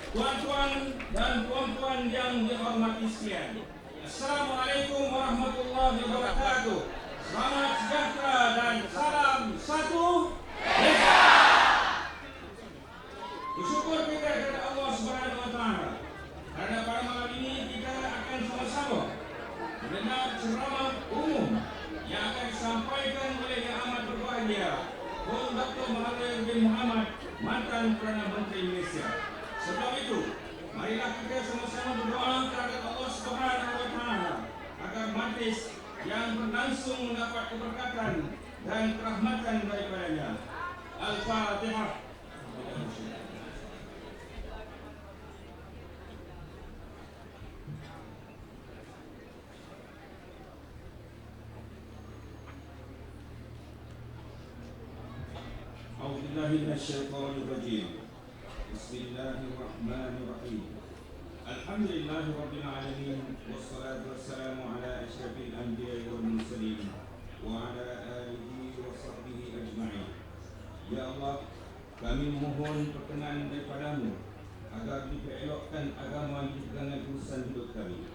Tuan-tuan dan puan-puan yang dihormati sekalian, Assalamualaikum warahmatullahi wabarakatuh. Selamat sejahtera dan salam satu Malaysia. Bersyukur kita kepada Allah Subhanahu wa taala karena pada malam ini kita akan sama-sama mendengar ceramah umum yang akan disampaikan oleh Yang Amat Berbahagia Tun Dr. Mahathir bin Mohamad, mantan Perdana Menteri Malaysia. Sebelum itu, marilah kita sama-sama berdoa kepada Allah Subhanahu wa taala agar majlis yang berlangsung mendapat keberkatan dan kerahmatan daripadanya. Al-Fatihah. A'udzubillahi minasyaitonir rajim. Bismillahirrahmanirrahim. Alhamdulillahirabbil alamin wassalatu wassalamu ala asyrafil anbiya'i wal mursalin wa ala alihi wa sahbihi ajma'in. Ya Allah, kami memohon perkenan daripada-Mu agar dielokkan agama di pegangan urusan hidup kami.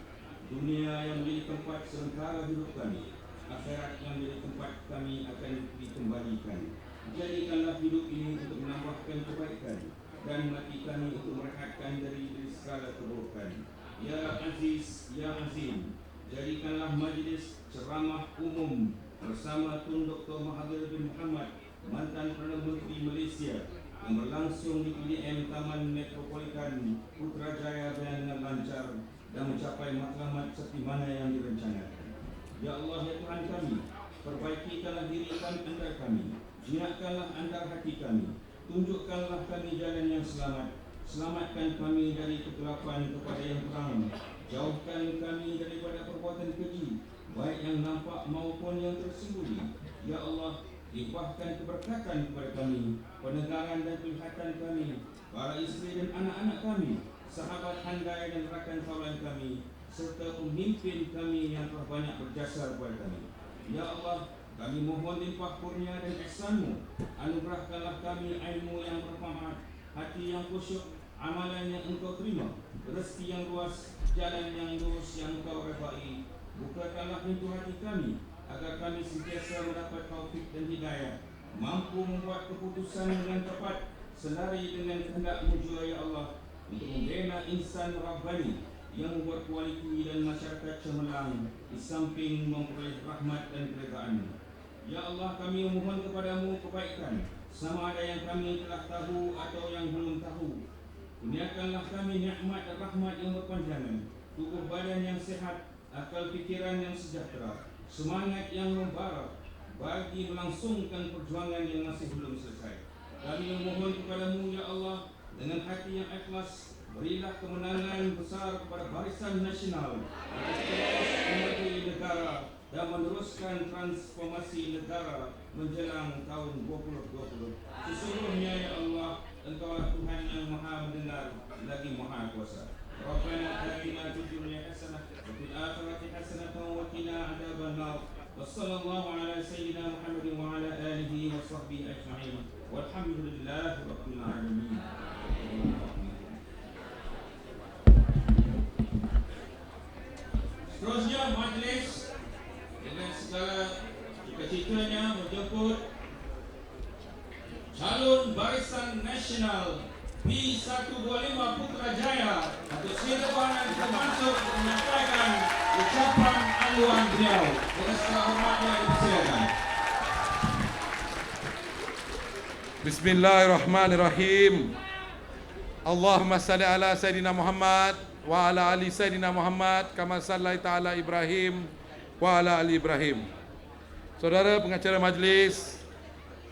Dunia yang menjadi tempat sementara hidup kami, akhirat yang menjadi tempat kami akan dikembalikan. Jadikanlah hidup ini untuk menambahkan kebaikan dan mati kami untuk merehatkan dari segala keburukan. Ya Aziz, Ya Azim, jadikanlah majlis ceramah umum bersama Tun Dr. Mahathir bin Mohamad, mantan Perdana Menteri Malaysia, yang berlangsung di IDM Taman Metropolitan Putrajaya dengan lancar dan mencapai matlamat seperti mana yang direncanakan. Ya Allah, ya Tuhan kami, perbaikikanlah diri kami antara kami, jinakkanlah antara hati kami, tunjukkanlah kami jalan yang selamat, selamatkan kami dari kegelapan kepada yang terang, jauhkan kami daripada perbuatan keji, baik yang nampak maupun yang tersembunyi. Ya Allah, limpahkan keberkatan kepada kami, pendengaran dan penglihatan kami, para isteri dan anak-anak kami, sahabat handai dan rakan kawan kami, serta pemimpin kami yang telah banyak berjasa kepada kami. Ya Allah, kami mohon limpah kurnia dan ihsan-Mu. Anugerahkanlah kami ilmu yang bermanfaat, hati yang khusyuk, amalan yang Engkau terima, rezeki yang luas, jalan yang lurus yang Engkau redai. Bukakanlah pintu hati kami agar kami sentiasa mendapat taufik dan hidayah, mampu membuat keputusan dengan tepat senari dengan kehendak-Mu jua ya Allah, untuk membina insan rabbani yang membuat kualiti dan masyarakat cemerlang di samping memperoleh rahmat dan keredaan-Mu. Ya Allah, kami memohon kepada-Mu kebaikan, sama ada yang kami telah tahu atau yang belum tahu. Kurniakanlah kami nikmat dan rahmat yang berpanjangan, tubuh badan yang sehat, akal fikiran yang sejahtera, semangat yang membara bagi melangsungkan perjuangan yang masih belum selesai. Kami memohon kepada-Mu ya Allah, dengan hati yang ikhlas, berilah kemenangan besar kepada Barisan Nasional untuk terus membantu negara dan meneruskan transformasi negara menjelang tahun 2020. Sesungguhnya ya Allah, Engkaulah Tuhan yang Maha Mendengar lagi Maha Kuasa. Rabbana atina fid dunya hasanah wa fil akhirati hasanah wa qina adzabannar. Wassallallahu ala sayyidina Muhammadin wa ala alihi wa sahbihi ajma'in. Walhamdulillahi rabbil alamin. Seterusnya majlis dengan segala cita-citanya menjemput calon Barisan Nasional P125 Putrajaya untuk silakan termasuk menyampaikan ucapan aluan beliau. Dengan segala hormatnya dipersilakan. Bismillahirrahmanirrahim. Allahumma salli ala Sayyidina Muhammad wa ala ali Sayyidina Muhammad kama sallaita ala Ibrahim wa ala ali Ibrahim. Saudara pengacara majlis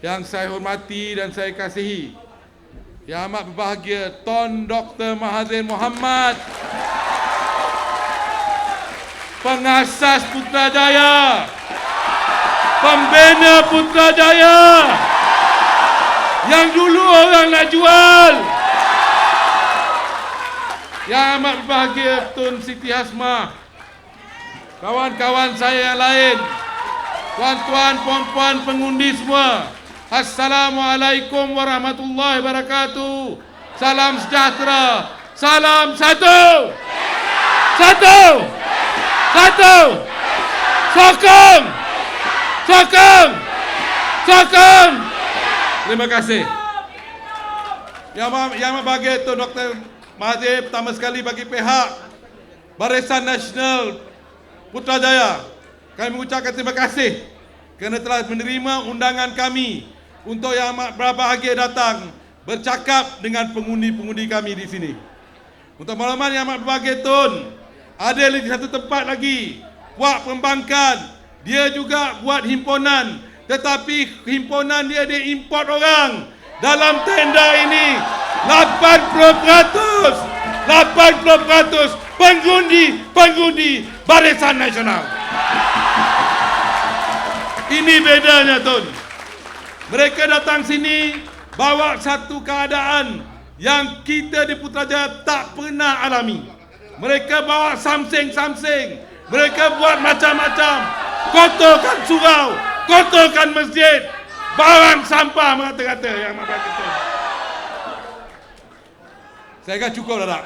yang saya hormati dan saya kasihi, Yang Amat Berbahagia Tun Dr. Mahathir Mohamad, pengasas Putrajaya, pembina Putrajaya, yang dulu orang nak jual. Yang Amat Berbahagia Tun Siti Hasmah, kawan-kawan saya yang lain, tuan-tuan, puan-puan pengundi semua, Assalamualaikum warahmatullahi wabarakatuh. Salam sejahtera, Salam satu. Satu. Satu. Sokong. Sokong. Sokong. Terima kasih. Yang bagi itu Dr. Mahathir, pertama sekali bagi pihak Barisan Nasional Putrajaya, kami mengucapkan terima kasih kerana telah menerima undangan kami untuk yang amat berbahagia datang bercakap dengan pengundi-pengundi kami di sini. Untuk makluman yang amat berbahagia Tun, ada lagi satu tempat lagi, buat perbankan, dia juga buat himpunan, tetapi himpunan dia import orang. Dalam tenda ini 80% pengundi Barisan Nasional. Ini bedanya Tun. Mereka datang sini bawa satu keadaan yang kita di Putrajaya tak pernah alami. Mereka bawa samseng-samseng. Mereka buat macam-macam. Kotorkan surau, kotorkan masjid, barang sampah mengata-kata yang apa kita. Saya akan cukup dah tak?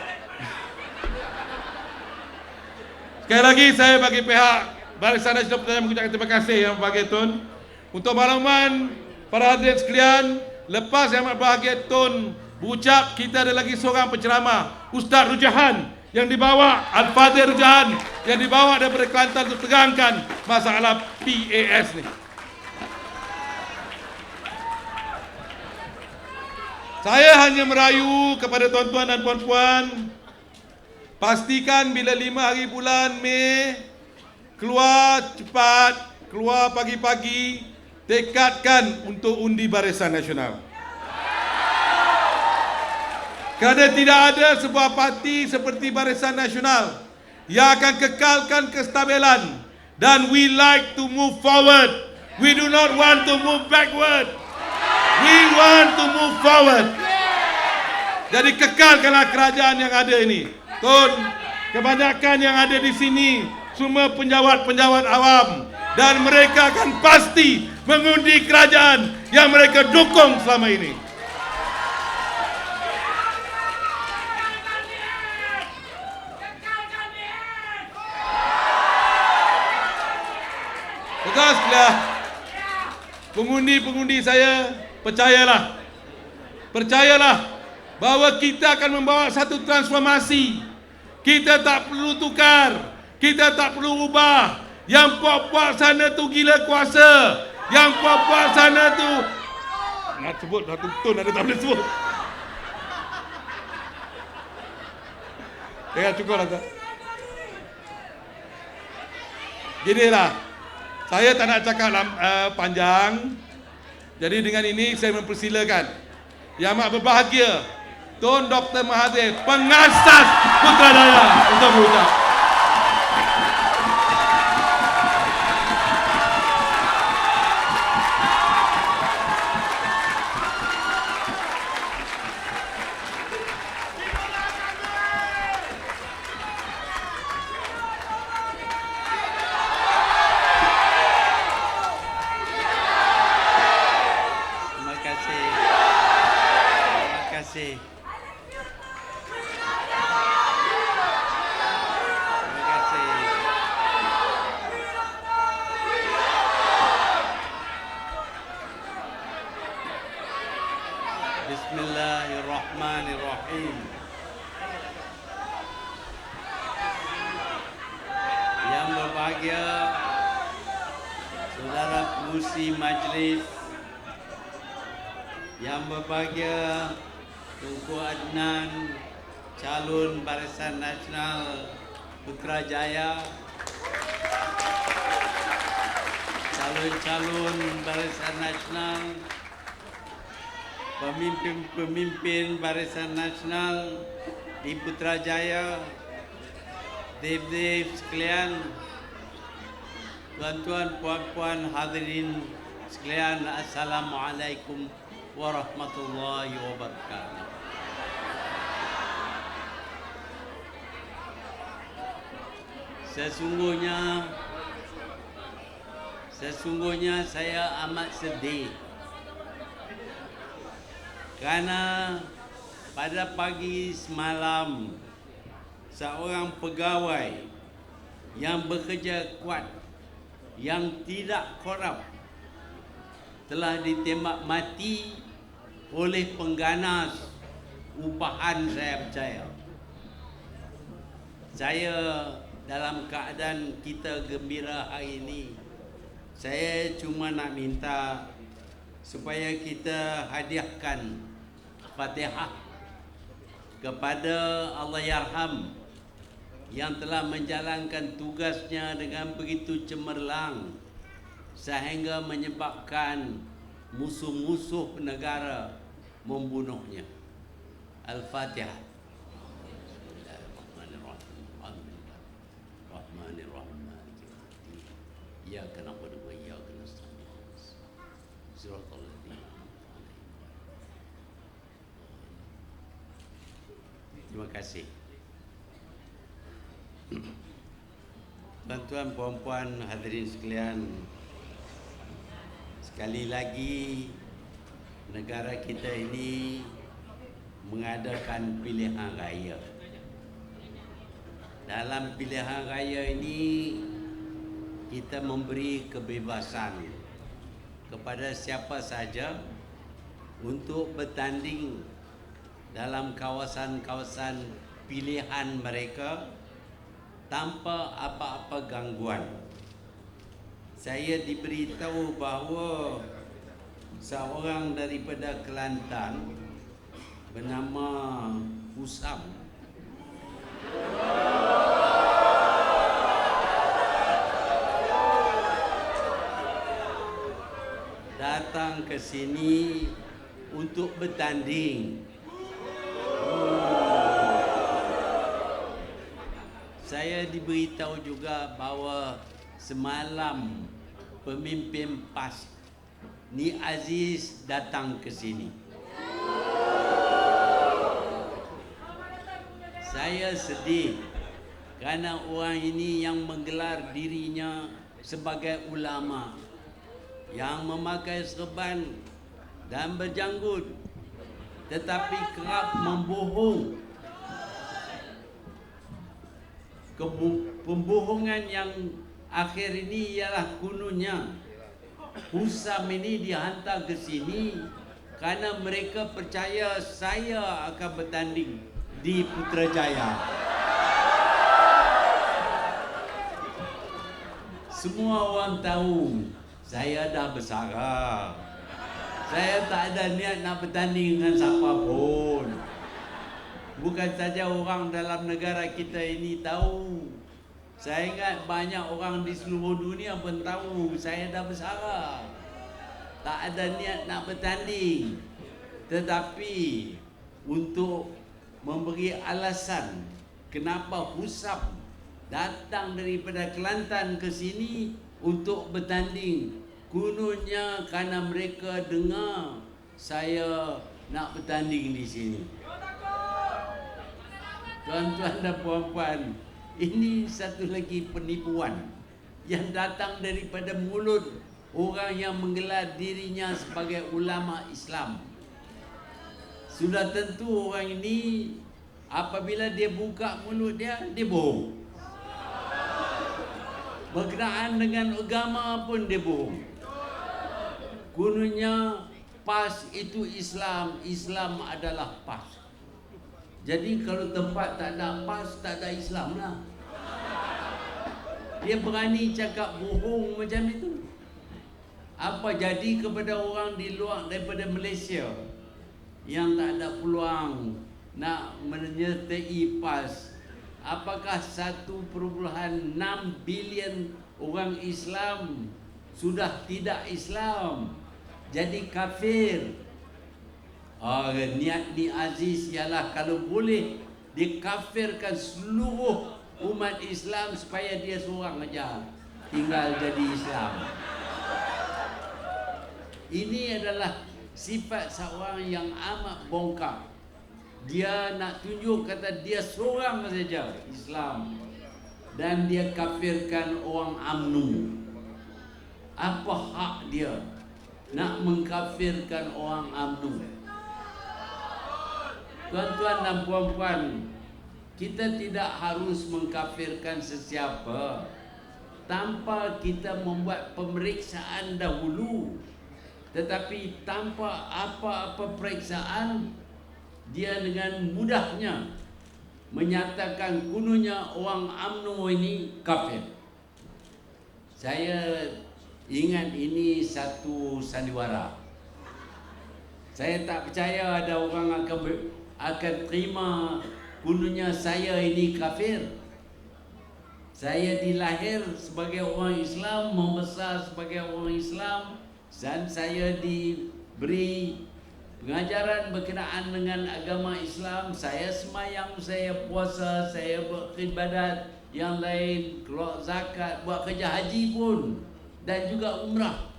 Sekali lagi saya bagi pihak Barisan Nasional Putrajaya mengucapkan terima kasih yang berbahagia Tun. Untuk makluman para hadirin sekalian, lepas yang berbahagia Tun berucap, kita ada lagi seorang penceramah, Ustaz Rujahan, yang dibawa, Al-Fadhil Rujahan, yang dibawa daripada Kelantan untuk terangkan masalah PAS ni. Saya hanya merayu kepada tuan-tuan dan puan-puan, pastikan bila 5 hari bulan Mei, keluar cepat, keluar pagi-pagi, tekadkan untuk undi Barisan Nasional. Kerana tidak ada sebuah parti seperti Barisan Nasional yang akan kekalkan kestabilan, dan we like to move forward. We do not want to move backward. We want to move forward. Jadi kekalkanlah kerajaan yang ada ini. Tun, kebanyakan yang ada di sini semua penjawat-penjawat awam, dan mereka akan pasti mengundi kerajaan yang mereka dukung selama ini. Tegaslah pengundi-pengundi saya, percayalah bahawa kita akan membawa satu transformasi. Kita tak perlu tukar, kita tak perlu ubah. Yang puak-puak sana tu gila kuasa, yang puak-puak sana tu nak sebut satu tun ada tak boleh sebut. Cukup lah. Ginilah, saya tak nak cakap panjang. Jadi dengan ini saya mempersilakan yang amat berbahagia Tun Dr. Mahathir, pengasas Putrajaya, untuk berucap. Bismillahirrahmanirrahim. Yang berbahagia saudara pengurusi majlis, yang berbahagia Tunku Adnan, calon Barisan Nasional Putrajaya, calon-calon Barisan Nasional, pemimpin-pemimpin Barisan Nasional di Putrajaya, dev-dev sekalian, tuan-tuan, puan-puan, hadirin sekalian, Assalamualaikum warahmatullahi wabarakatuh. Sesungguhnya saya amat sedih kerana pada pagi semalam seorang pegawai yang bekerja kuat, yang tidak korup, telah ditembak mati oleh pengganas upahan saya percaya. Saya dalam keadaan kita gembira hari ini, saya cuma nak minta supaya kita hadiahkan Fatihah kepada Allahyarham yang telah menjalankan tugasnya dengan begitu cemerlang sehingga menyebabkan musuh-musuh negara membunuhnya. Al-Fatihah. Iyyaka na'budu wa iyyaka nasta'in. Shiratal ladzina an'amta 'alaihim. Terima kasih. Tuan-tuan, puan-puan, hadirin sekalian, sekali lagi negara kita ini mengadakan pilihan raya. Dalam pilihan raya ini kita memberi kebebasan kepada siapa saja untuk bertanding dalam kawasan-kawasan pilihan mereka tanpa apa-apa gangguan. Saya diberitahu bahawa seorang daripada Kelantan bernama Husam datang ke sini untuk bertanding. Saya diberitahu juga bahawa semalam pemimpin PAS Ni Aziz datang ke sini. Saya sedih kerana orang ini yang menggelar dirinya sebagai ulama, yang memakai serban dan berjanggut, tetapi kerap membohong. Pembohongan yang akhir ini ialah kononnya Husam ini dihantar ke sini kerana mereka percaya saya akan bertanding di Putrajaya. Semua orang tahu saya dah bersara. Saya tak ada niat nak bertanding dengan siapa pun. Bukan saja orang dalam negara kita ini tahu. Saya ingat banyak orang di seluruh dunia pun tahu saya dah bersara. Tak ada niat nak bertanding. Tetapi untuk memberi alasan kenapa Husam datang daripada Kelantan ke sini untuk bertanding, kononnya kerana mereka dengar saya nak bertanding di sini. Tuan-tuan dan puan-puan, ini satu lagi penipuan yang datang daripada mulut orang yang menggelar dirinya sebagai ulama Islam. Sudah tentu orang ini apabila dia buka mulut dia bohong. Berkenaan dengan agama pun dia bohong. Kononnya PAS itu Islam, Islam adalah PAS. Jadi kalau tempat tak ada PAS, tak ada Islam lah. Dia berani cakap bohong macam itu. Apa jadi kepada orang di luar daripada Malaysia yang tak ada peluang nak menyertai PAS? Apakah 1.6 bilion orang Islam sudah tidak Islam, jadi kafir? Niat Ni Aziz ialah kalau boleh dikafirkan seluruh umat Islam supaya dia seorang aja tinggal jadi Islam. Ini adalah sifat seorang yang amat bongkar. Dia nak tunjuk kata dia seorang saja Islam dan dia kafirkan orang UMNO. Apa hak dia nak mengkafirkan orang UMNO? Tuan-tuan dan puan-puan, kita tidak harus mengkafirkan sesiapa tanpa kita membuat pemeriksaan dahulu. Tetapi tanpa apa-apa periksaan, dia dengan mudahnya menyatakan kononnya orang UMNO ini kafir. Saya ingat ini satu sandiwara. Saya tak percaya ada orang akan terima kononnya saya ini kafir. Saya dilahir sebagai orang Islam, membesar sebagai orang Islam, dan saya diberi pengajaran berkenaan dengan agama Islam. Saya semayang, saya puasa, saya beribadat yang lain, keluar zakat, buat kerja haji pun, dan juga umrah.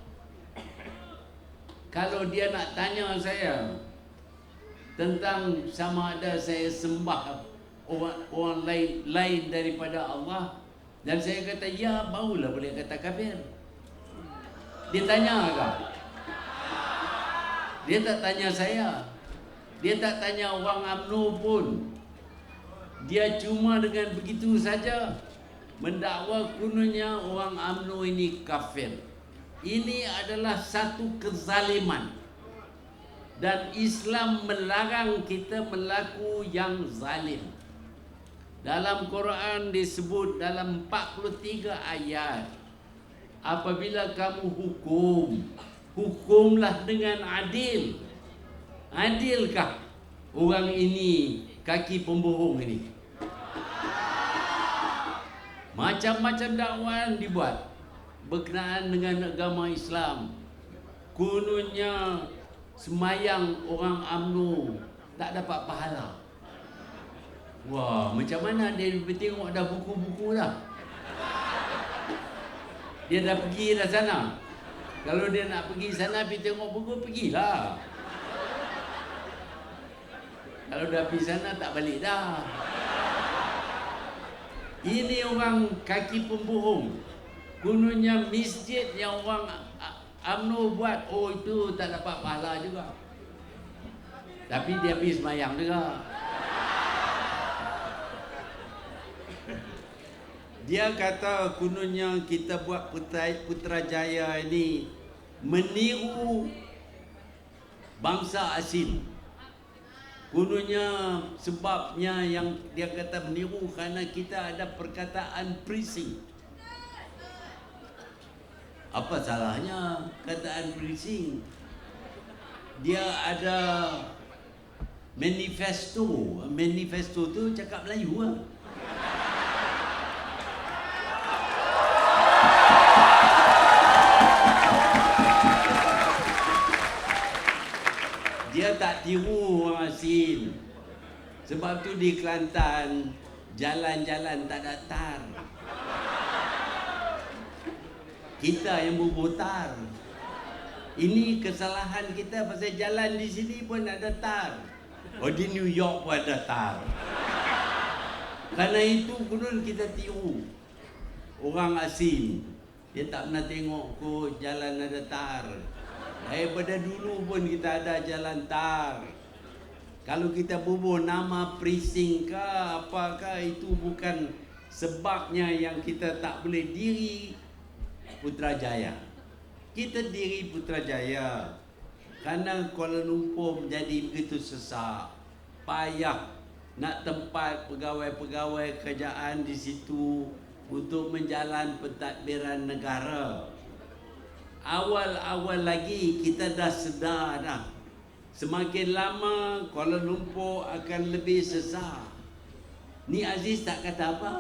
Kalau dia nak tanya saya tentang sama ada saya sembah orang lain daripada Allah, dan saya kata ya, barulah boleh kata kafir. Dia tanya tak? Dia tak tanya saya. Dia tak tanya orang UMNO pun. Dia cuma dengan begitu saja mendakwa kononnya orang UMNO ini kafir. Ini adalah satu kezaliman. Dan Islam melarang kita berlaku yang zalim. Dalam Quran disebut dalam 43 ayat, apabila kamu hukum, hukumlah dengan adil. Adilkah orang ini kaki pembohong ini? Macam-macam dakwaan dibuat berkenaan dengan agama Islam. Kononnya semayang orang UMNO tak dapat pahala. Wah, macam mana dia tengok dah buku-buku dah. Dia dah pergi dah sana. Kalau dia nak pergi sana pergi tengok buku, pergilah. Kalau dah pergi sana tak balik dah. Ini orang kaki pembohong. Kononnya masjid yang orang UMNO buat, oh itu tak dapat pahala juga. Tapi dia pergi semayang juga. Dia kata kononnya kita buat Putrajaya ini meniru bangsa asing. Kononnya sebabnya yang dia kata meniru kerana kita ada perkataan preaching. Apa salahnya kataan preaching? Dia ada manifesto. Manifesto tu cakap Melayu lah. Dia tak tiru orang asing. Sebab tu di Kelantan jalan-jalan tak ada tar. Kita yang berbotar. Ini kesalahan kita pasal jalan di sini pun ada tar. Oh, di New York pun ada tar. Karena itu konon kita tiru orang asing. Dia tak pernah tengok kot jalan ada tar. Daripada dulu pun kita ada jalan tar. Kalau kita bubuh nama preaching ke apakah, itu bukan sebabnya yang kita tak boleh diri Putrajaya. Kita diri Putrajaya kerana Kuala Lumpur menjadi begitu sesak, payah nak tempat pegawai-pegawai kerajaan di situ untuk menjalan pentadbiran negara. Awal-awal lagi kita dah sedar dah. Semakin lama Kuala Lumpur akan lebih sesak. Ni Aziz tak kata apa.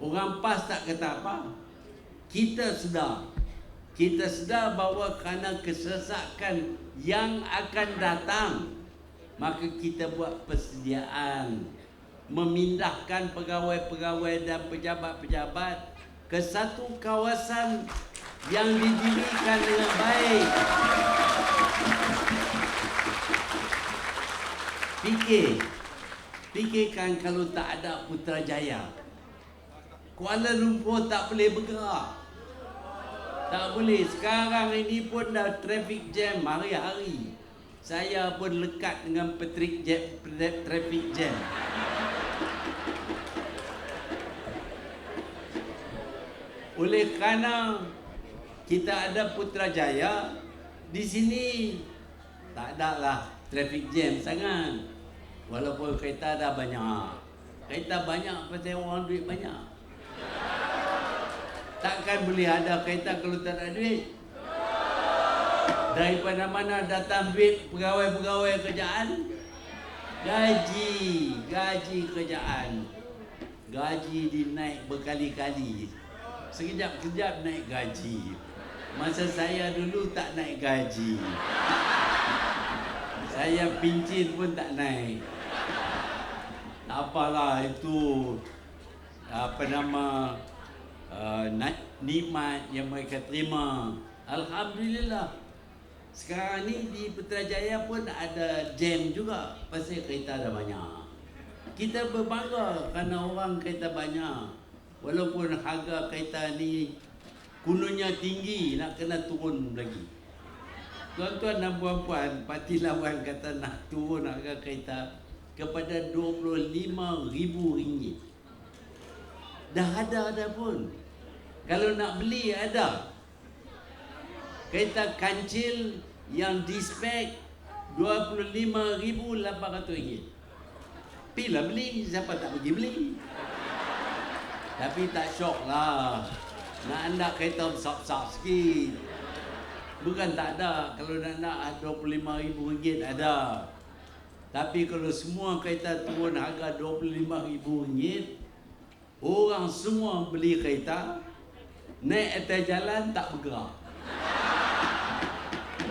Orang PAS tak kata apa. Kita sedar. Kita sedar bahawa kerana kesesakan yang akan datang, maka kita buat persediaan memindahkan pegawai-pegawai dan pejabat-pejabat ke satu kawasan yang didirikan dengan baik. Fikirkan kalau tak ada Putrajaya, Kuala Lumpur tak boleh bergerak. Tak boleh. Sekarang ini pun dah traffic jam hari-hari. Saya pun lekat dengan traffic jam. Oleh kerana kita ada Putrajaya, di sini tak ada lah traffic jam sangat. Walaupun kereta dah banyak. Kereta banyak pasal orang duit banyak. Takkan boleh ada kereta kalau tak ada duit. Daripada mana datang duit pegawai-pegawai kerajaan? Gaji kerajaan. Gaji dinaik berkali-kali. Sekejap-kejap naik gaji. Masa saya dulu tak naik gaji. Saya pincin pun tak naik. Tak apalah itu nikmat yang mereka terima. Alhamdulillah. Sekarang ni di Putrajaya pun ada jam juga pasal kereta dah banyak. Kita berbangga kerana orang kereta banyak. Walaupun harga kereta ni kononnya tinggi, nak kena turun lagi. Tuan-tuan dan puan-puan, parti lawan kata nak turun harga kereta kepada RM25,000. Dah ada pun. Kalau nak beli ada. Kereta kancil yang dispek RM25,800. Pilah beli, siapa tak pergi beli. Tapi tak syok lah. Nak kereta besar-besar sikit. Bukan tak ada. Kalau nak RM25,000 ada. Tapi kalau semua kereta turun harga RM25,000, orang semua beli kereta, naik atas jalan tak bergerak.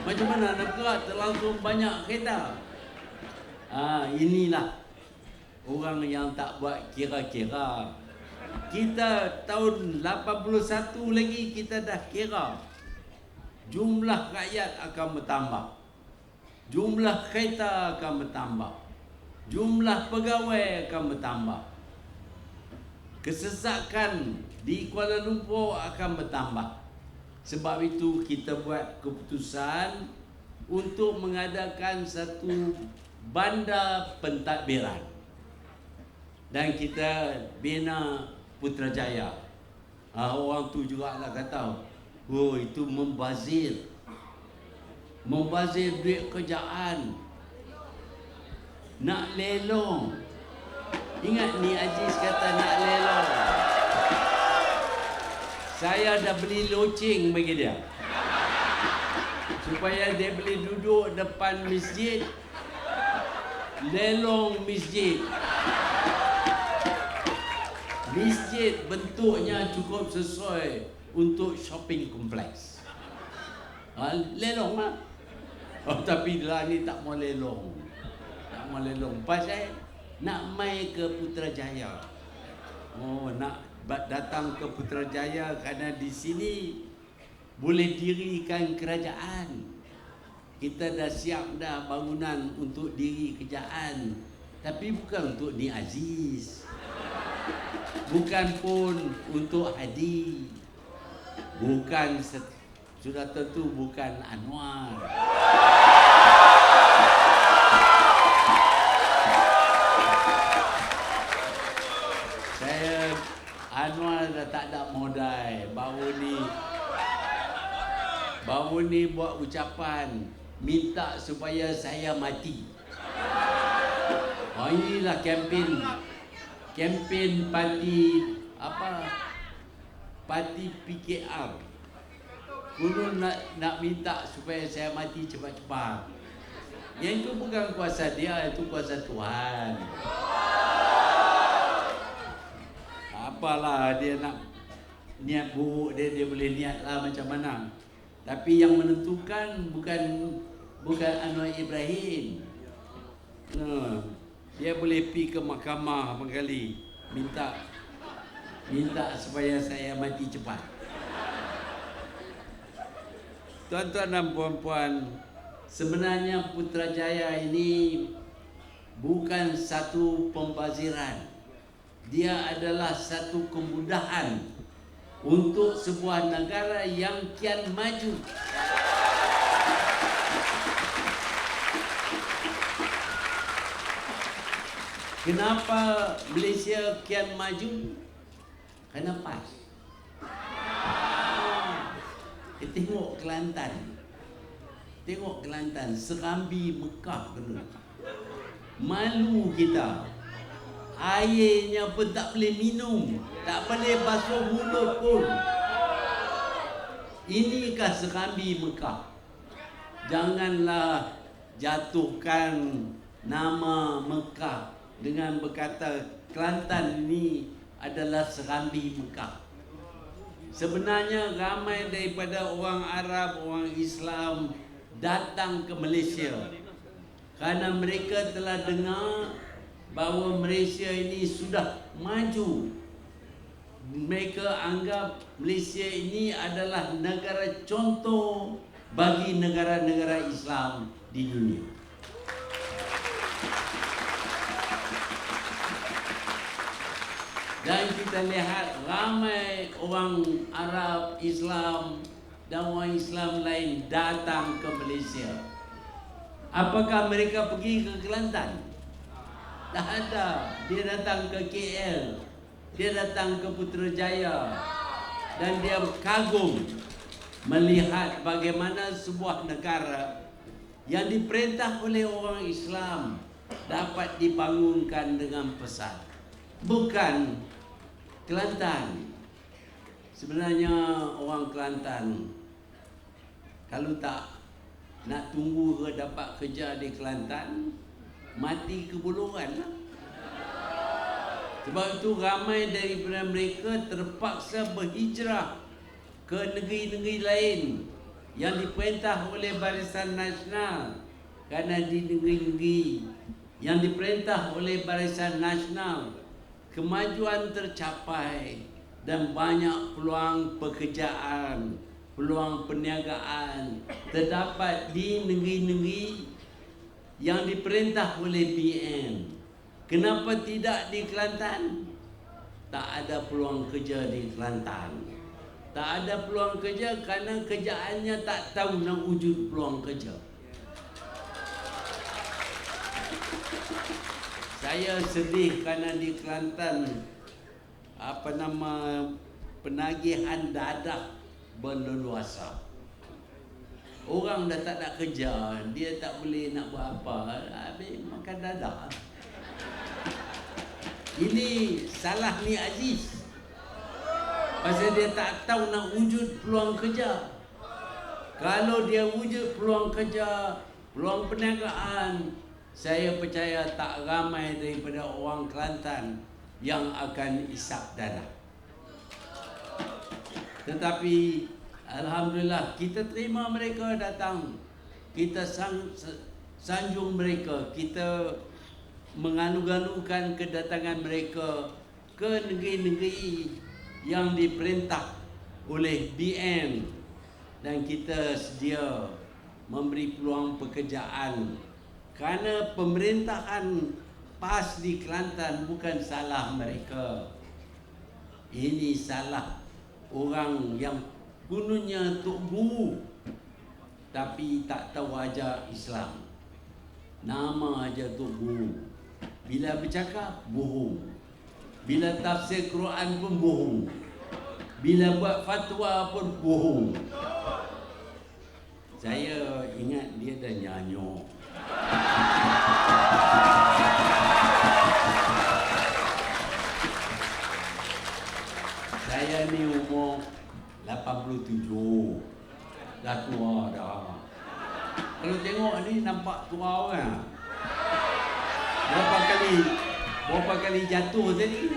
Macam mana nak bergerak? Terlalu banyak kereta. Inilah orang yang tak buat kira-kira. Kita tahun 81 lagi kita dah kira jumlah rakyat akan bertambah, jumlah kereta akan bertambah, jumlah pegawai akan bertambah, kesesakan di Kuala Lumpur akan bertambah. Sebab itu kita buat keputusan untuk mengadakan satu bandar pentadbiran. Dan kita bina Putrajaya. Orang tu juga lah kata, oh itu membazir. Membazir duit kerajaan. Nak lelong. Ingat ni Aziz kata nak lelong. Saya dah beli loceng bagi dia. Supaya dia boleh duduk depan masjid. Lelong masjid. Masjid bentuknya cukup sesuai untuk shopping kompleks. Lelong lah. Tapi lah ni tak mau lelong. Tak mau lelong. Pasal nak mai ke Putrajaya. Nak datang ke Putrajaya kerana di sini boleh dirikan kerajaan. Kita dah siap dah bangunan untuk diri kerajaan. Tapi bukan untuk Ni Aziz. Bukan pun untuk Hadi. Bukan, sudah tentu bukan Anwar. Saya, Anwar dah tak ada modal. Baru ni buat ucapan minta supaya saya mati. Inilah kempen parti PKR. Guru nak minta supaya saya mati cepat-cepat. Yang itu bukan kuasa dia, itu kuasa Tuhan. Apalah dia nak niat buruk dia boleh niatlah macam mana. Tapi yang menentukan bukan Anwar Ibrahim. Dia boleh pergi ke mahkamah berkali minta supaya saya mati cepat. Tuan-tuan dan puan-puan, sebenarnya Putrajaya ini bukan satu pembaziran. Dia adalah satu kemudahan untuk sebuah negara yang kian maju. Kenapa Malaysia kian maju? Kerana PAS. Tengok Kelantan. Tengok Kelantan, Serambi Mekah kena. Malu kita. Airnya pun tak boleh minum, tak boleh basuh mulut pun. Inikah Serambi Mekah? Janganlah jatuhkan nama Mekah dengan berkata Kelantan ini adalah Serambi Mekah. Sebenarnya ramai daripada orang Arab, orang Islam datang ke Malaysia kerana mereka telah dengar bahawa Malaysia ini sudah maju. Mereka anggap Malaysia ini adalah negara contoh bagi negara-negara Islam di dunia. Dan kita lihat ramai orang Arab, Islam dan orang Islam lain datang ke Malaysia. Apakah mereka pergi ke Kelantan? Tak ada. Dia datang ke KL, dia datang ke Putrajaya, dan dia kagum melihat bagaimana sebuah negara yang diperintah oleh orang Islam dapat dibangunkan dengan pesat. Bukan Kelantan. Sebenarnya orang Kelantan kalau tak nak tunggu ke dapat kerja di Kelantan, mati kebuluran lah. Sebab itu ramai daripada mereka terpaksa berhijrah ke negeri-negeri lain yang diperintah oleh Barisan Nasional. Kerana di negeri-negeri yang diperintah oleh Barisan Nasional, kemajuan tercapai dan banyak peluang pekerjaan, peluang perniagaan terdapat di negeri-negeri yang diperintah oleh BN. Kenapa tidak di Kelantan? Tak ada peluang kerja di Kelantan. Tak ada peluang kerja kerana kerjaannya tak tahu nak wujud peluang kerja. Saya sedih kerana di Kelantan penagihan dadah berleluasa. Orang dah tak nak kerja, dia tak boleh nak buat apa, habis makan dadah. Ini salah ni Aziz. Pasal dia tak tahu nak wujud peluang kerja. Kalau dia wujud peluang kerja, peluang perniagaan, saya percaya tak ramai daripada orang Kelantan yang akan isap dadah. Tetapi alhamdulillah kita terima mereka datang. Kita sanjung mereka. Kita mengalu-alukan kedatangan mereka ke negeri-negeri yang diperintah oleh BN, dan kita sedia memberi peluang pekerjaan. Kerana pemerintahan PAS di Kelantan bukan salah mereka. Ini salah orang yang gunanya Tok Guru tapi tak tahu ajar Islam. Nama aja Tok Guru. Bila bercakap, bohong. Bila tafsir Quran pun bohong. Bila buat fatwa pun bohong. Saya ingat dia dah nyanyuk. Saya ni umur 87. Dah tua dah. Kalau tengok ni nampak tua orang. Berapa kali jatuh tadi?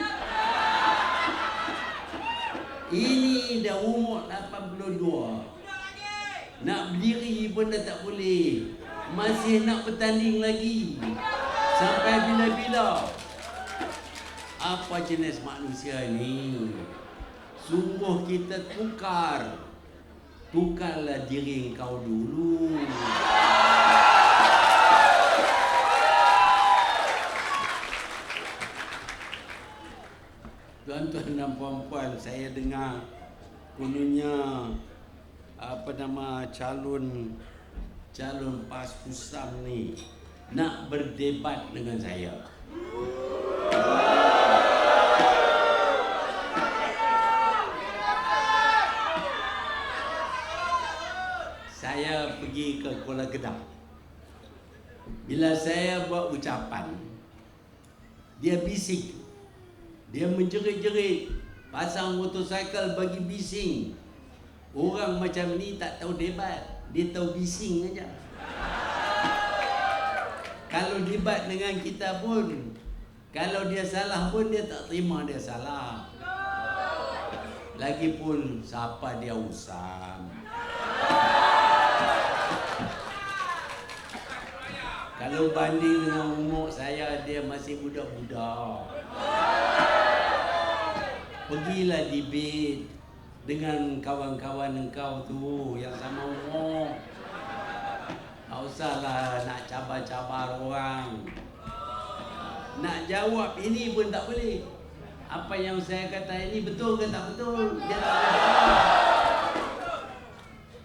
Ini dah umur 82. Nak berdiri pun dah tak boleh. Masih nak bertanding lagi. Sampai bila-bila? Apa jenis manusia ini? Sungguh kita tukar. Tukarlah diri kau dulu. Tuan-tuan dan puan-puan, saya dengar kononnya calon PAS Pusam ni nak berdebat dengan saya. pergi ke Kuala Kedah. Bila saya buat ucapan, dia bising, dia menjerit-jerit, pasang motosikal bagi bising. Orang macam ni tak tahu debat, dia tahu bising aja. Kalau debat dengan kita pun, kalau dia salah pun dia tak terima dia salah. Lagipun siapa dia usang. Kalau banding dengan umur saya, dia masih budak-budak. Pergilah debate dengan kawan-kawan engkau tu yang sama umur. Tak usahlah nak cabar-cabar orang. Nak jawab ini pun tak boleh. Apa yang saya kata ini betul ke tak betul? Dia tak boleh jawab.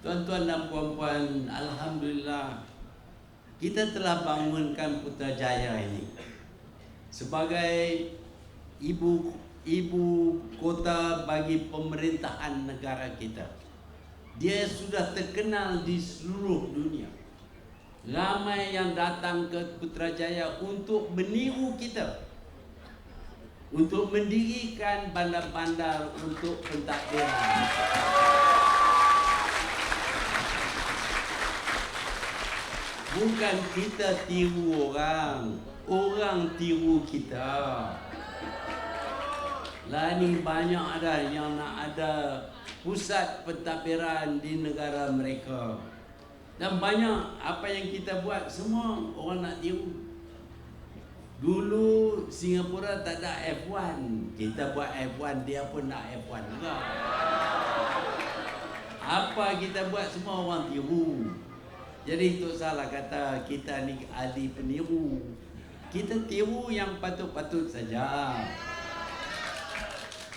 Tuan-tuan dan puan-puan, alhamdulillah kita telah bangunkan Putrajaya ini sebagai ibu kota bagi pemerintahan negara kita. Dia sudah terkenal di seluruh dunia. Ramai yang datang ke Putrajaya untuk meniru kita, untuk mendirikan bandar-bandar untuk pentadbiran. Bukan kita tiru orang, orang tiru kita. Lah ni banyak ada yang nak ada pusat pentadbiran di negara mereka. Dan banyak apa yang kita buat semua orang nak tiru. Dulu Singapura tak ada F1, kita buat F1, dia pun nak F1 juga. Apa kita buat semua orang tiru. Jadi itu salah kata kita ni ahli peniru. Kita tiru yang patut-patut saja.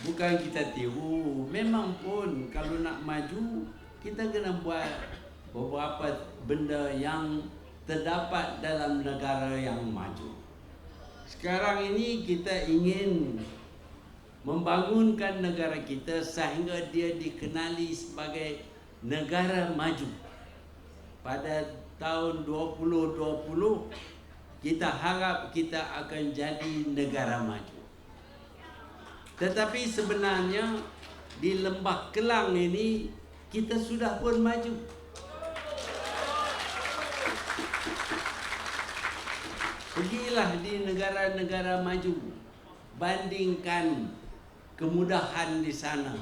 Bukan kita tiru. Memang pun kalau nak maju, kita kena buat beberapa benda yang terdapat dalam negara yang maju. Sekarang ini kita ingin membangunkan negara kita sehingga dia dikenali sebagai negara maju. Pada tahun 2020 kita harap kita akan jadi negara maju. Tetapi sebenarnya di Lembah Kelang ini kita sudah pun maju. Pergilah di negara-negara maju, bandingkan kemudahan di sana,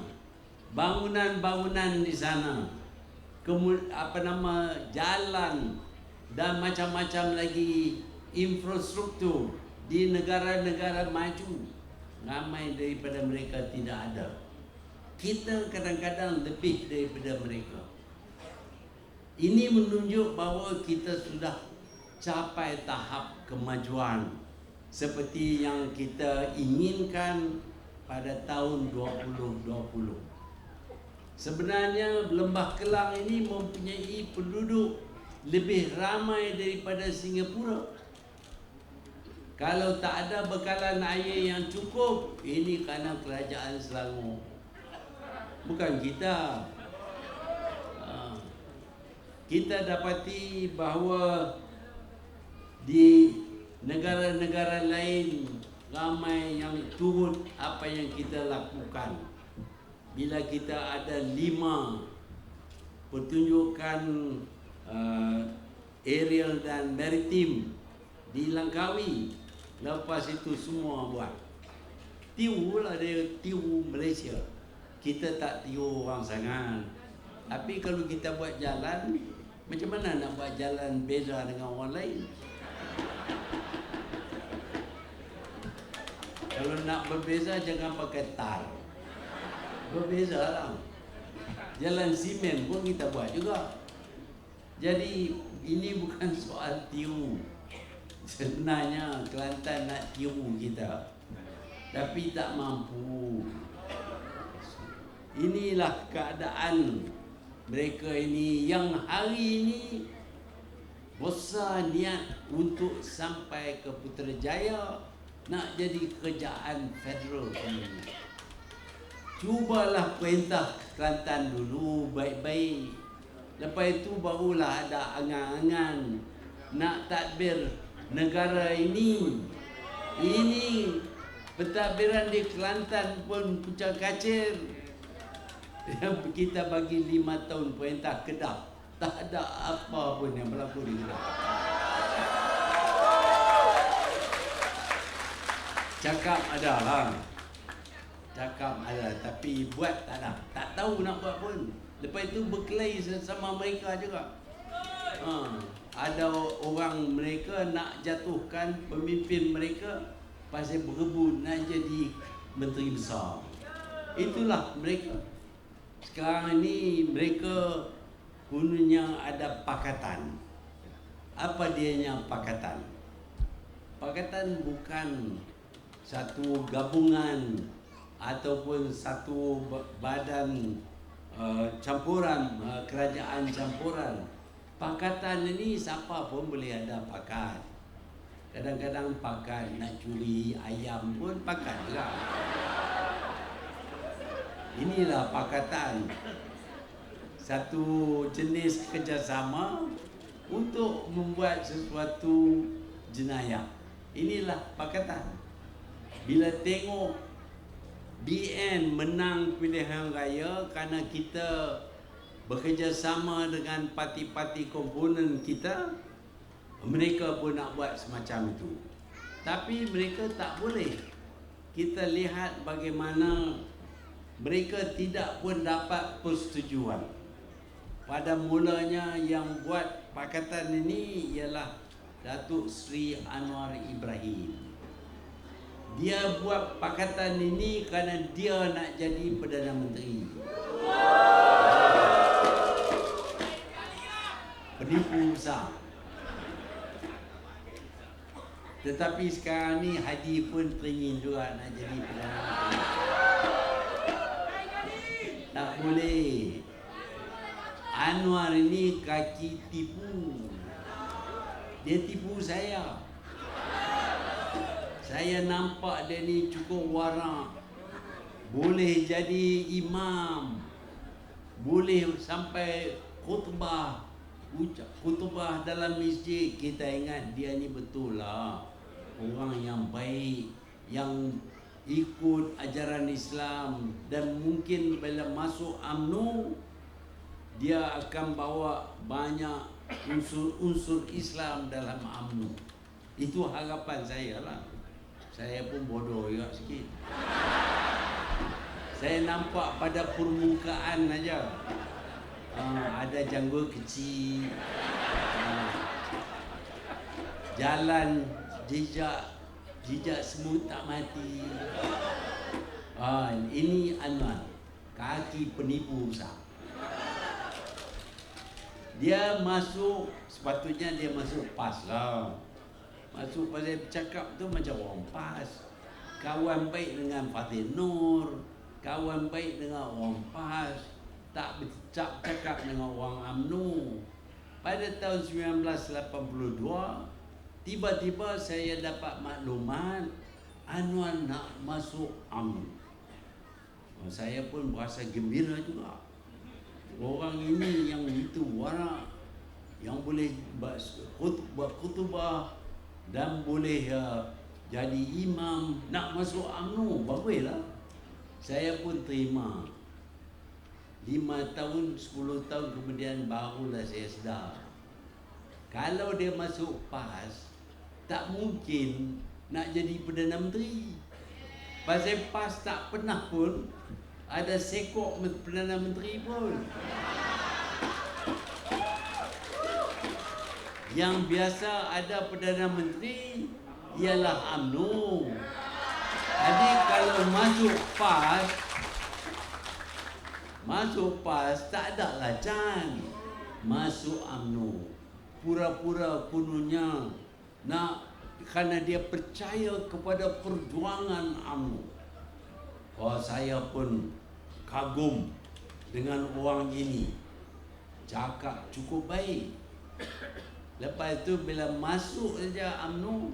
bangunan-bangunan di sana, jalan dan macam-macam lagi infrastruktur di negara-negara maju. Ramai daripada mereka tidak ada. Kita kadang-kadang lebih daripada mereka. Ini menunjuk bahawa kita sudah capai tahap kemajuan seperti yang kita inginkan pada tahun 2020. Sebenarnya Lembah Kelang ini mempunyai penduduk lebih ramai daripada Singapura. Kalau tak ada bekalan air yang cukup, ini kerana kerajaan Selangor, bukan kita. Kita dapati bahawa di negara-negara lain ramai yang turut apa yang kita lakukan. Bila kita ada 5 pertunjukan aerial dan maritim di Langkawi, lepas itu semua buat. Tirulah dia, tiru Malaysia. Kita tak tiru orang sangat. Tapi kalau kita buat jalan, macam mana nak buat jalan beza dengan orang lain? Kalau nak berbeza jangan pakai tar. Berbeza lah. Jalan simen pun kita buat juga. Jadi ini bukan soal tiru. Sebenarnya Kelantan nak tiru kita, tapi tak mampu. Inilah keadaan mereka ini yang hari ini besar niat untuk sampai ke Putrajaya, nak jadi kerajaan federal ini. Cubalah perintah Kelantan dulu baik-baik. Lepas itu barulah ada angan-angan nak takbir negara ini. Ini pentadbiran di Kelantan pun kucang kacir. Kita bagi 5 tahun perintah Kedah, tak ada apa pun yang berlaku di Kedah. Cakap ada lah, cakap ada, tapi buat tak ada. Tak tahu nak buat pun. Lepas itu berkelahi sama mereka juga. Ada orang mereka nak jatuhkan pemimpin mereka pasal berebut nak jadi menteri besar. Itulah mereka. Sekarang ini mereka gunanya ada pakatan. Apa dianya pakatan? Pakatan bukan satu gabungan ataupun satu badan campuran, kerajaan campuran. Pakatan ini siapa pun boleh ada pakat. Kadang-kadang pakat nak curi ayam pun pakat juga. Inilah pakatan. Satu jenis kerjasama untuk membuat sesuatu jenayah. Inilah pakatan. Bila tengok BN menang pilihan raya kerana kita bekerjasama dengan parti-parti komponen kita, mereka pun nak buat semacam itu. Tapi mereka tak boleh. Kita lihat bagaimana mereka tidak pun dapat persetujuan. Pada mulanya yang buat pakatan ini ialah Datuk Seri Anwar Ibrahim. Dia buat pakatan ini kerana dia nak jadi Perdana Menteri. Penipu besar. Tetapi sekarang ni Hadi pun teringin juga nak jadi Perdana Menteri. Tak boleh. Anwar ini kaki tipu. Dia tipu saya. Saya nampak dia ni cukup warak. Boleh jadi imam. Boleh sampai khutbah. Khutbah dalam masjid. Kita ingat dia ni betul lah orang yang baik, yang ikut ajaran Islam. Dan mungkin bila masuk UMNO, dia akan bawa banyak unsur-unsur Islam dalam UMNO. Itu harapan saya lah. Saya pun bodoh juga sikit. Saya nampak pada permukaan aja. Ada janggut kecil. Jalan jejak semut tak mati. Ini Anwar, kaki penipu besar. Dia masuk, sepatutnya dia masuk PAS lah. Masuk pasal bercakap tu macam orang PAS. Kawan baik dengan Fatih Nur, kawan baik dengan orang PAS, tak bercakap dengan orang UMNO. Pada tahun 1982, tiba-tiba saya dapat maklumat Anwar nak masuk UMNO. Saya pun berasa gembira juga. Orang ini yang itu warak, yang boleh buat khutbah dan boleh jadi imam, nak masuk UMNO, baguslah. Saya pun terima. 5 tahun, 10 tahun kemudian barulah saya sedar. Kalau dia masuk PAS, tak mungkin nak jadi Perdana Menteri. Pasal PAS tak pernah pun ada sekok Perdana Menteri pun. Yang biasa ada Perdana Menteri ialah UMNO. Jadi kalau masuk PAS tak ada lah can. Masuk UMNO. Pura-pura kononnya nak, kerana dia percaya kepada perjuangan UMNO. Saya pun kagum dengan orang ini. Cakap cukup baik. Lepas tu bila masuk saja UMNO,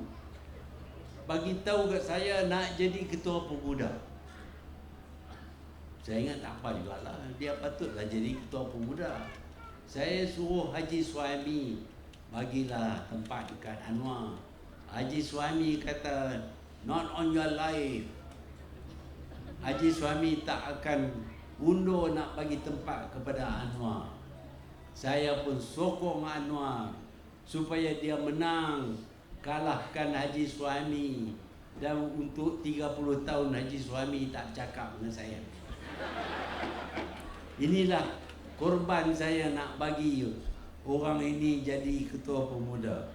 bagi tahu kat saya nak jadi ketua pemuda. Saya ingat tak apa juga lah, dia patutlah jadi ketua pemuda. Saya suruh Haji Suhaimi bagilah tempat dekat Anwar. Haji Suhaimi kata, not on your life. Haji Suhaimi tak akan undur nak bagi tempat kepada Anwar. Saya pun sokong Anwar supaya dia menang, kalahkan Haji Suhaimi. Dan untuk 30 tahun Haji Suhaimi tak cakap dengan saya. Inilah korban saya nak bagi orang ini jadi ketua pemuda.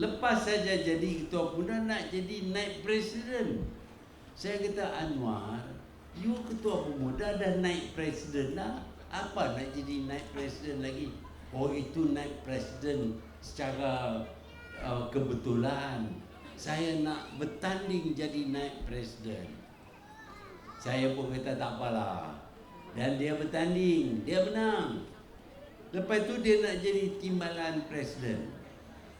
Lepas saja jadi ketua pemuda, nak jadi naib presiden. Saya kata, Anwar, you ketua pemuda dan naib presiden lah. Apa nak jadi naib presiden lagi? Oh, itu naib presiden secara kebetulan. Saya nak bertanding jadi naib presiden. Saya pun kata tak apalah. Dan dia bertanding, dia menang. Lepas tu dia nak jadi timbalan presiden.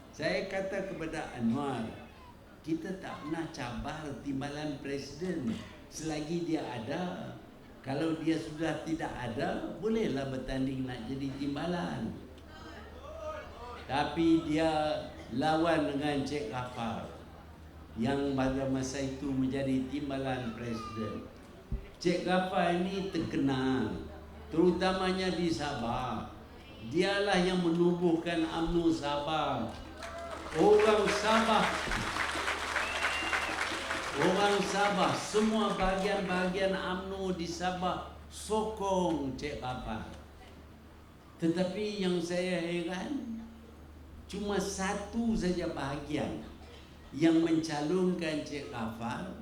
Saya kata kepada Anwar, kita tak pernah cabar timbalan presiden selagi dia ada. Kalau dia sudah tidak ada, bolehlah bertanding nak jadi timbalan. Tapi dia lawan dengan Cik Ghaffar yang pada masa itu menjadi timbalan presiden. Cik Ghaffar ini terkenal, terutamanya di Sabah. Dialah yang menubuhkan UMNO Sabah. Orang Sabah, semua bahagian-bahagian UMNO di Sabah sokong Cik Ghaffar. Tetapi yang saya heran, cuma satu saja bahagian yang mencalonkan Cik Ghaffar,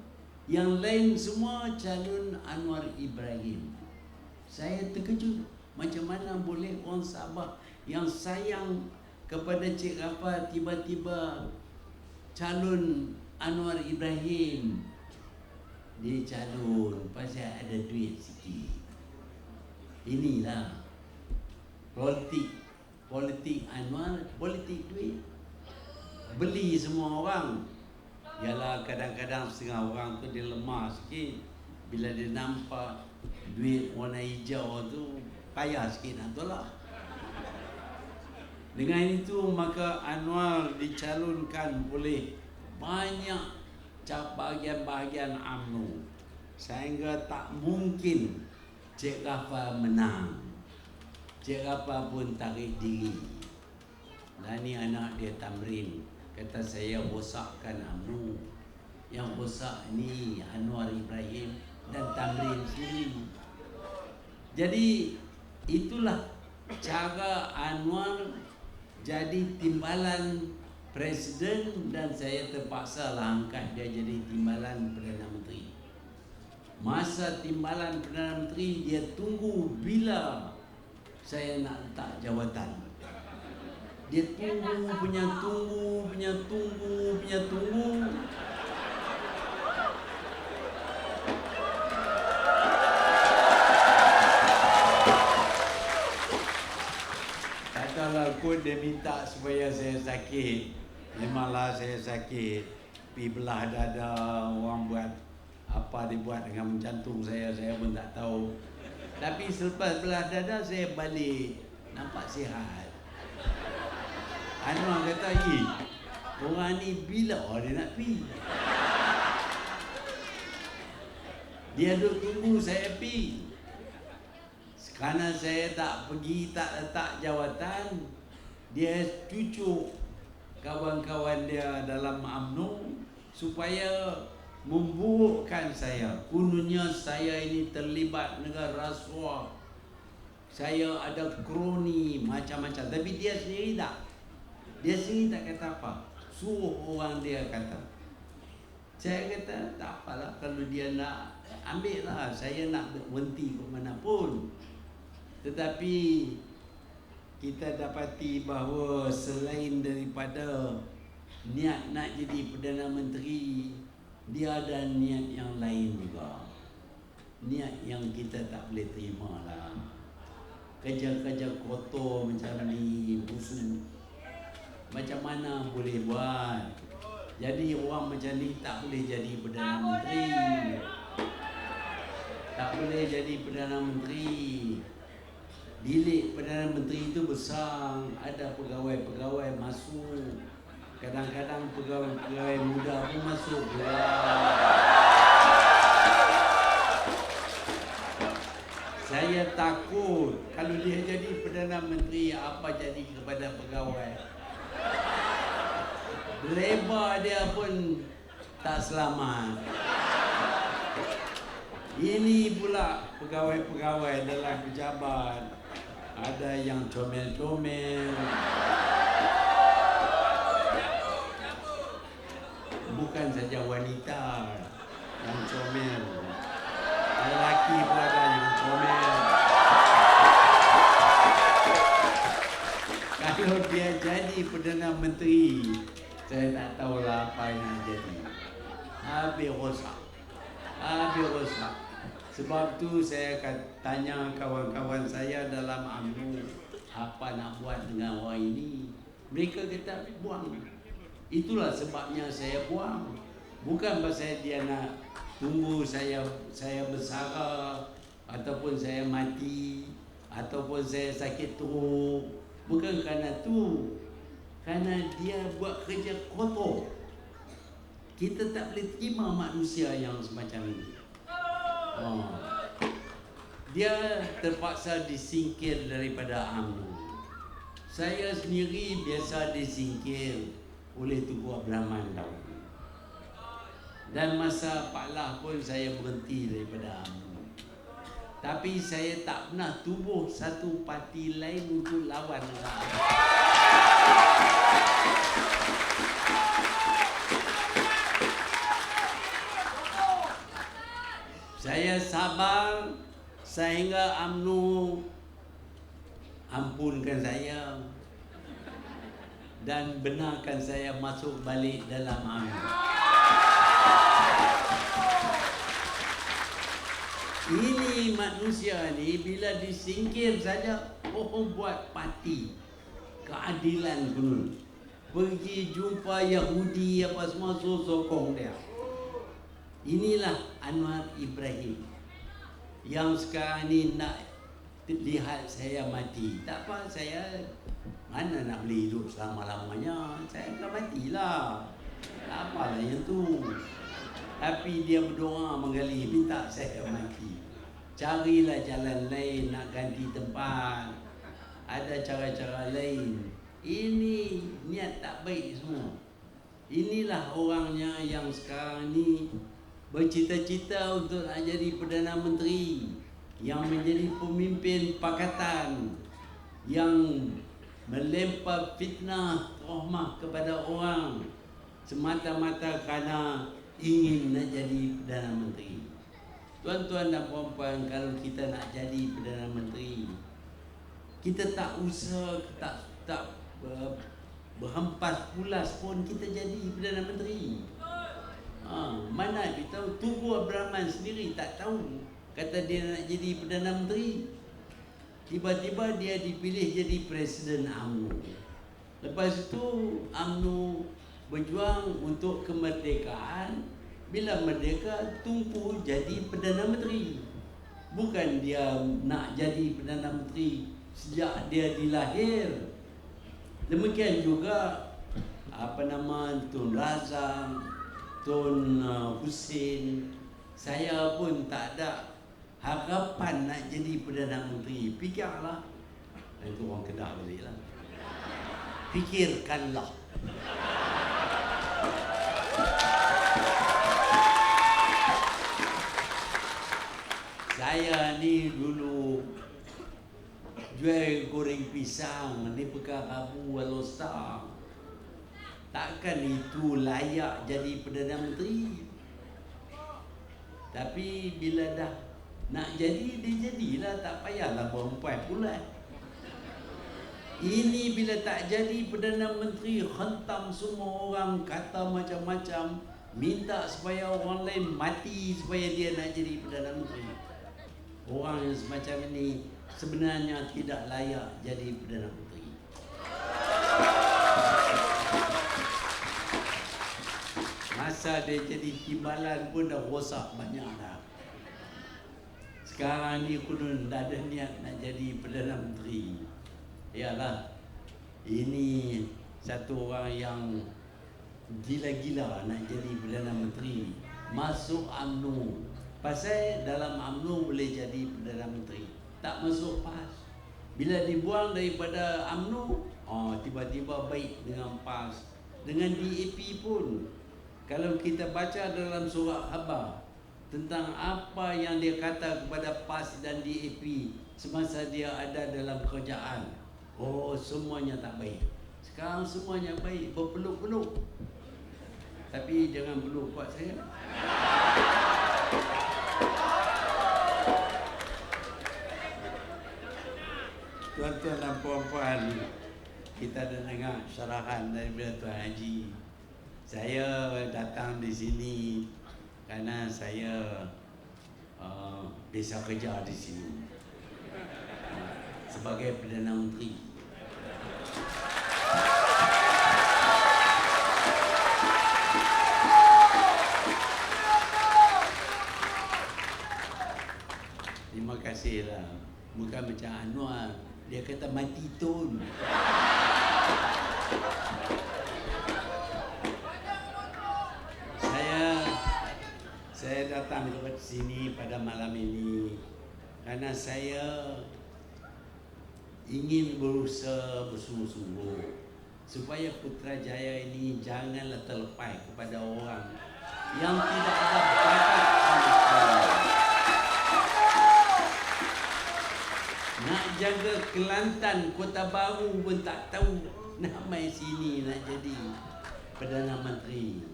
yang lain semua calon Anwar Ibrahim. Saya terkejut, macam mana boleh orang Sabah yang sayang kepada Cik Ghaffar tiba-tiba calon Anwar Ibrahim. Dia calon pasal ada duit sikit. Inilah politik Anwar, politik duit. Beli semua orang. Yalah, kadang-kadang setengah orang tu dia lemah sikit. Bila dia nampak duit warna hijau tu, payah sikit nak tolak. Dengan itu maka Anwar dicalonkan oleh banyak bahagian-bahagian UMNO, sehingga tak mungkin Cik Ghaffar menang. Cik Ghaffar pun tarik diri. Dan ni anak dia Tamrin, kata saya rosakkan UMNO. Yang rosak ni Anwar Ibrahim dan Tamrin sendiri. Jadi itulah cara Anwar jadi timbalan presiden, dan saya terpaksa lah angkat dia jadi timbalan Perdana Menteri. Masa timbalan Perdana Menteri, dia tunggu bila saya nak letak jawatan. Dia tunggu. Katalah kot dia minta supaya saya sakit. Memanglah saya sakit. Pergi belah dada, orang buat apa dia buat dengan jantung saya pun tak tahu. Tapi selepas belah dada saya balik, nampak sihat. Anwar kata, orang ni bila dia nak pergi? Dia duduk tunggu saya pergi. Kerana saya tak pergi, tak letak jawatan, dia cucuk kawan-kawan dia dalam UMNO supaya memburukkan saya. Kononnya saya ini terlibat dengan rasuah, saya ada kroni macam-macam. Tapi dia sendiri tak. Dia sendiri tak kata apa. Suruh orang dia kata. Saya kata tak apalah, kalau dia nak ambil lah. Saya nak berhenti ke mana pun. Tetapi kita dapati bahawa selain daripada niat nak jadi Perdana Menteri, dia ada niat yang lain juga. Niat yang kita tak boleh terima lah. Kerja-kerja kotor macam ni, busuk, macam mana boleh buat? Jadi orang macam ni tak boleh jadi Perdana Menteri. Tak boleh jadi Perdana Menteri. bilik Perdana Menteri itu besar, ada pegawai-pegawai masuk. Kadang-kadang pegawai-pegawai muda pun masuk pula. Saya takut kalau dia jadi Perdana Menteri, apa jadi kepada pegawai. Lebar dia pun tak selamat. Ini pula pegawai-pegawai dalam pejabat, ada yang comel-comel, bukan saja wanita yang comel, lelaki pun ada yang comel. Kalau dia jadi Perdana Menteri, saya tak tahulah apa yang nak jadi. Habis rosak. Sebab tu saya akan tanya kawan-kawan saya dalam UMNO, apa nak buat dengan orang ini? Mereka kata buang. Itulah sebabnya saya buang. Bukan pasal dia nak tunggu saya bersara, ataupun saya mati, ataupun saya sakit teruk. Bukan kerana tu. Kerana dia buat kerja kotor. Kita tak boleh terima manusia yang semacam ini. Dia terpaksa disingkir daripada UMNO. Saya sendiri biasa disingkir oleh Tuku Abdul Rahman dahulu. Dan masa Pak Lah pun saya berhenti daripada UMNO. Tapi saya tak pernah tubuh satu parti lain untuk lawan dengan UMNO. Saya sabar sehingga UMNO ampunkan saya dan benarkan saya masuk balik dalam UMNO. Ini manusia ni bila disingkir saja, buat parti keadilan pun. Pergi jumpa Yahudi apa semua, sokong dia. Inilah Anwar Ibrahim yang sekarang ni nak lihat saya mati. Tak apa, saya mana nak boleh hidup selama-lamanya. Saya akan matilah. Tak apalah yang tu. Tapi dia berdoa menggali, minta saya mati. Carilah jalan lain nak ganti tempat. Ada cara-cara lain. Ini niat tak baik semua. Inilah orangnya yang sekarang ni bercita-cita untuk nak jadi Perdana Menteri, yang menjadi pemimpin pakatan, yang melempar fitnah rahmah kepada orang semata-mata kerana ingin nak jadi Perdana Menteri. Tuan-tuan dan puan-puan, kalau kita nak jadi Perdana Menteri, kita tak usah tak berhempas pulas pun kita jadi Perdana Menteri. Mana kita tahu, Tuku Abdul Rahman sendiri tak tahu, kata dia nak jadi Perdana Menteri. Tiba-tiba dia dipilih jadi Presiden UMNO. Lepas itu UMNO berjuang untuk kemerdekaan. Bila merdeka, Tunku jadi Perdana Menteri. Bukan dia nak jadi Perdana Menteri sejak dia dilahir. Demikian juga Tun Razak, Tun Hussein. Saya pun tak ada harapan nak jadi Perdana Menteri. Fikirlah. Itu orang Kedah baliklah. Fikirkanlah. Saya ni dulu jual goreng pisang di Pekan Rabu Al-Ostar. Takkan itu layak jadi Perdana Menteri. Tapi bila dah nak jadi, dia jadilah. Tak payahlah berempat pula. Ini bila tak jadi Perdana Menteri, hentam semua orang, kata macam-macam, minta supaya orang lain mati supaya dia nak jadi Perdana Menteri. Orang yang semacam ini sebenarnya tidak layak jadi Perdana Menteri. Masa dia jadi timbalan pun dah rosak banyak dah. sekarang ni aku dah ada niat nak jadi Perdana Menteri. Yalah, ini satu orang yang gila-gila nak jadi Perdana Menteri, masuk UMNO. Pasal dalam UMNO boleh jadi Perdana Menteri, tak masuk PAS. Bila dibuang daripada UMNO, tiba-tiba baik dengan PAS. Dengan DAP pun, kalau kita baca dalam surat khabar tentang apa yang dia kata kepada PAS dan DAP semasa dia ada dalam kerajaan, semuanya tak baik. Sekarang semuanya baik, berpeluk-peluk. Tapi jangan peluk kuat saya. Tuan-tuan dan puan-puan, kita dah dengar syarahan daripada Tuan Haji. Saya datang di sini kerana saya biasa kerja di sini sebagai Perdana Menteri. Terima kasihlah. Bukan macam Anwar, dia kata mati tun. Saya datang ke sini pada malam ini kerana saya ingin berusaha bersungguh-sungguh supaya Putrajaya ini janganlah terlepas kepada orang yang tidak ada bakat sama sekali. Nak jaga Kelantan, Kota Baru pun tak tahu nak mai sini nak jadi Perdana Menteri.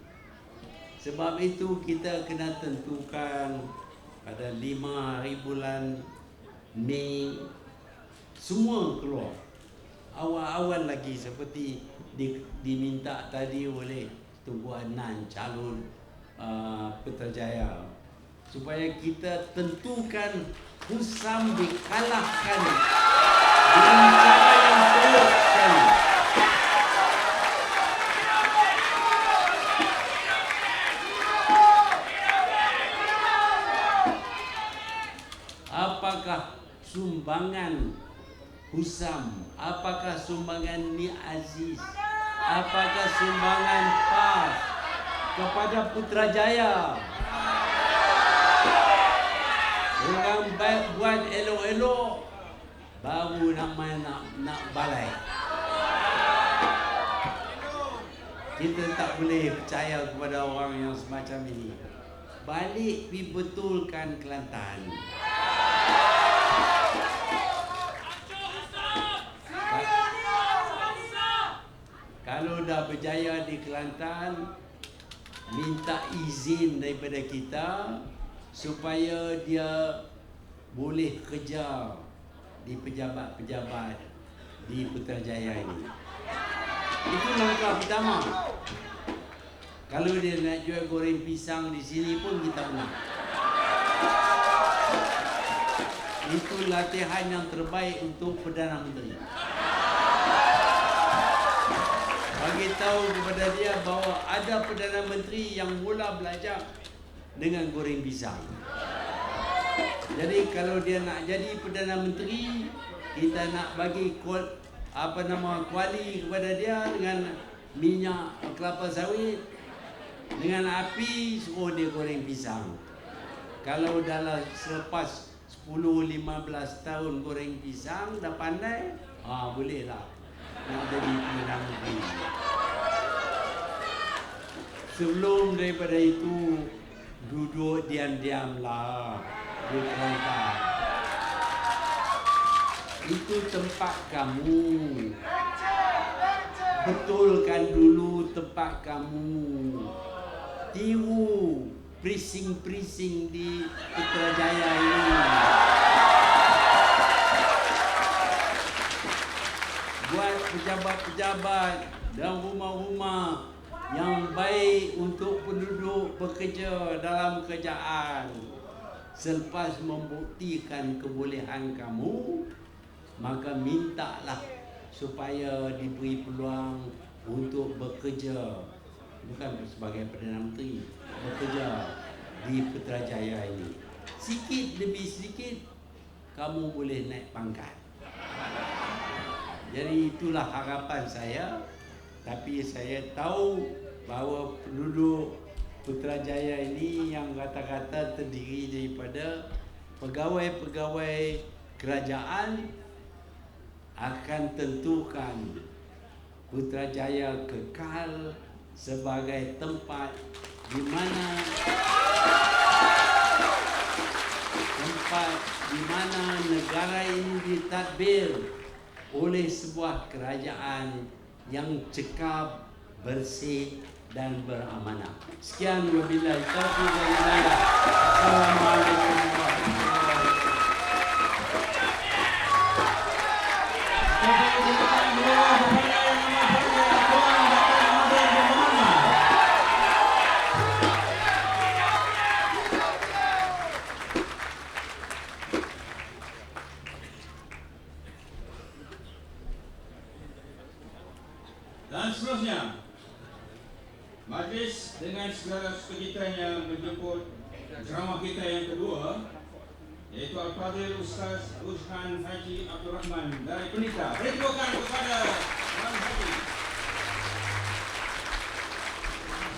Sebab itu kita kena tentukan pada 5 hari bulan Mei semua keluar. Awal-awal lagi seperti diminta tadi oleh Tunku Adnan calon Putrajaya, supaya kita tentukan Husam dikalahkan dengan cara yang teruk sekali. Apakah sumbangan Husam, apakah sumbangan Ni Aziz, apakah sumbangan PAS kepada Putrajaya? Orang baik buat elok-elok, baru nak balai. Kita tak boleh percaya kepada orang yang semacam ini. Balik pergi betulkan Kelantan. Kalau dah berjaya di Kelantan, minta izin daripada kita supaya dia boleh kerja di pejabat-pejabat di Putrajaya ini. Itu langkah pertama. Kalau dia nak jual goreng pisang di sini pun kita menang. Itu latihan yang terbaik untuk Perdana Menteri. Bagi tahu kepada dia bahawa ada Perdana Menteri yang mula belajar dengan goreng pisang. Jadi kalau dia nak jadi Perdana Menteri, kita nak bagi kuali kepada dia dengan minyak kelapa sawit, dengan api, suruh dia goreng pisang. Kalau dalam selepas 10-15 tahun goreng pisang dah pandai, bolehlah nak jadi Perdana Menteri. Sebelum daripada itu, duduk diam-diamlah di Kelantan. Itu tempat kamu. Betulkan dulu tempat kamu. Tiru prising-prising di Putrajaya ini. Buat pejabat-pejabat dan rumah-rumah yang baik untuk penduduk bekerja dalam kerajaan. Selepas membuktikan kebolehan kamu, maka mintalah supaya diberi peluang untuk bekerja, bukan sebagai Perdana Menteri, bekerja di Putrajaya ini. sedikit demi sedikit kamu boleh naik pangkat. Jadi itulah harapan saya. Tapi saya tahu bahawa penduduk Putrajaya ini yang rata-rata terdiri daripada pegawai-pegawai kerajaan akan tentukan Putrajaya kekal sebagai tempat di mana negara ini ditadbir oleh sebuah kerajaan yang cekap, bersih dan beramanah. Sekian, wabillahi taufiq wal hidayah. Assalamualaikum warahmatullahi Dan seterusnya, majlis dengan segala sukacitanya menjemput ceramah kita yang kedua, yaitu Al-Fadhil Ustaz Rushan Haji Abdul Rahman dari Pelita. Beri tepukan kepada